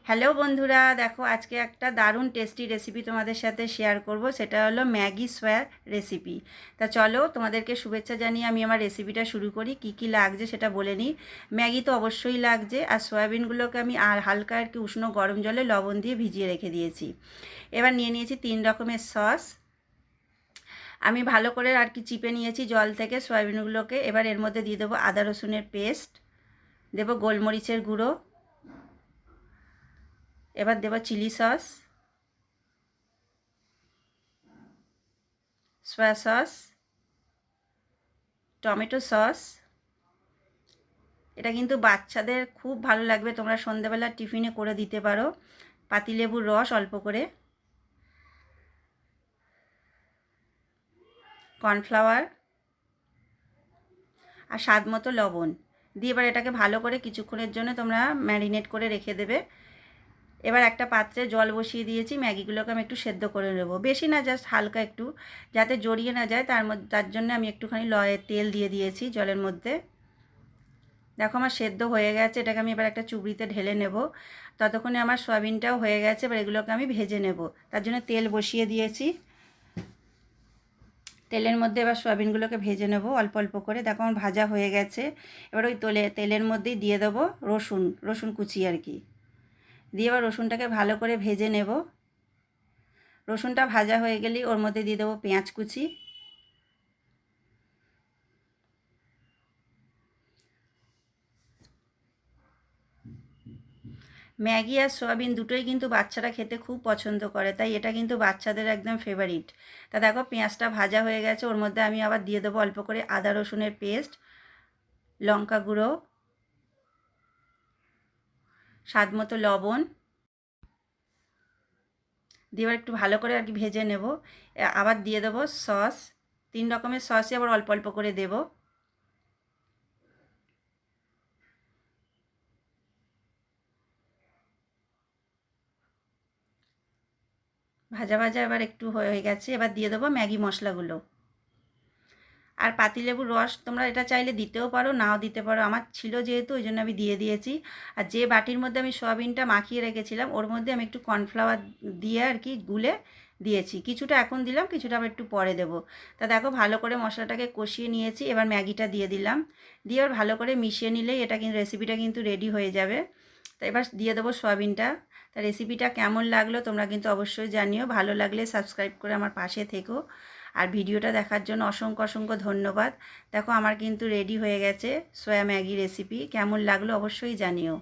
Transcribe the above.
Hello বন্ধুরা, দেখো আজকে একটা দারুণ টেস্টি রেসিপি তোমাদের সাথে শেয়ার করব। সেটা হলো ম্যাগি সোয়া রেসিপি। তা চলো, তোমাদেরকে শুভেচ্ছা জানিয়ে আমি আমার রেসিপিটা শুরু করি। কি কি লাগছে সেটা বলে নিই। ম্যাগি তো অবশ্যই লাগছে, আর সয়াবিনগুলোকে আমি হালকা আর কি উষ্ণ গরম জলে লবণ দিয়ে ভিজিয়ে রেখে দিয়েছি। এবার নিয়ে নিয়েছি 3 রকমের সস। আমি ভালো করে আর কি চিপে নিয়েছি জল থেকে সয়াবিনগুলোকে। এবার এর মধ্যে দিয়ে দেবো আদা রসুনের পেস্ট, দেবো গোলমরিচের গুঁড়ো, এবার দেবো chilli sauce, soya sauce, tomato sauce. এটা কিন্তু বাচ্চাদের খুব ভালো লাগবে, তোমরা সন্ধ্যেবেলা টিফিনে করে দিতে পারো। পাতিলেবুর রস অল্প করে, কর্নফ্লাওয়ার আর স্বাদ মতো লবণ দিয়ে এবার এটাকে ভালো করে কিছুক্ষণের জন্য তোমরা ম্যারিনেট করে রেখে দেবে। এবার একটা পাত্রে জল বসিয়ে দিয়েছি, ম্যাগিগুলোকে আমি একটু সেদ্ধ করে নেব, বেশি না, জাস্ট হালকা একটু, যাতে জড়িয়ে না যায় তার জন্য আমি একটুখানি তেল দিয়ে দিয়েছি জলের মধ্যে। দেখো আমার সেদ্ধ হয়ে গেছে, এটাকে আমি এবার একটা চুবড়িতে ঢেলে নেব। ততক্ষণে আমার সয়াবিনটাও হয়ে গেছে, এবার এগুলোকে আমি ভেজে নেব। তার জন্য তেল বসিয়ে দিয়েছি, তেলের মধ্যে এবার সয়াবিনগুলোকে ভেজে নেব অল্প অল্প করে। দেখো আমার ভাজা হয়ে গেছে। এবার ওই তেলের মধ্যেই দিয়ে দেবো রসুন কুচি আর কি, দিয়ে এবার রসুনটাকে ভালো করে ভেজে নেব। রসুনটা ভাজা হয়ে গেলেই ওর মধ্যে দিয়ে দেবো পেঁয়াজ কুচি, ম্যাগি আর সয়াবিন দুটোই কিন্তু বাচ্চারা খেতে খুব পছন্দ করে, তাই এটা কিন্তু বাচ্চাদের একদম ফেভারিট। তা দেখো পেঁয়াজটা ভাজা হয়ে গেছে, ওর মধ্যে আমি আবার দিয়ে দেবো অল্প করে আদা রসুনের পেস্ট, লঙ্কা গুঁড়ো, স্বাদ মতো লবণ দিয়ে এবার একটু ভালো করে আর কি ভেজে নেব। আবার দিয়ে দেবো সস, 3 রকমের সসই আবার অল্প অল্প করে দেবো। ভাজা ভাজা এবার একটু হয়ে গেছে, এবার দিয়ে দেবো ম্যাগি মশলাগুলো। আর পাতিলেবুর রস তোমরা এটা চাইলে দিতেও পারো, নাও দিতে পারো, আমার ছিল যেহেতু ওই জন্য আমি দিয়ে দিয়েছি। আর যে বাটির মধ্যে আমি সয়াবিনটা মাখিয়ে রেখেছিলাম ওর মধ্যে আমি একটু কর্নফ্লাওয়ার দিয়ে আর কি গুলে দিয়েছি, কিছুটা এখন দিলাম, কিছুটা আবার একটু পরে দেবো। তা দেখো ভালো করে মশলাটাকে কষিয়ে নিয়েছি, এবার ম্যাগিটা দিয়ে দিলাম, দিয়ে এবার ভালো করে মিশিয়ে নিলেই এটা কিন্তু রেসিপিটা কিন্তু রেডি হয়ে যাবে। তা এবার দিয়ে দেবো সয়াবিনটা। তা রেসিপিটা কেমন লাগলো তোমরা কিন্তু অবশ্যই জানিও, ভালো লাগলে সাবস্ক্রাইব করে আমার পাশে থেকো। আর ভিডিওটা দেখার জন্য অসংখ্য অসংখ্য ধন্যবাদ। দেখো আমার কিন্তু রেডি হয়ে গেছে সোয়া ম্যাগি রেসিপি, কেমন লাগলো অবশ্যই জানিও।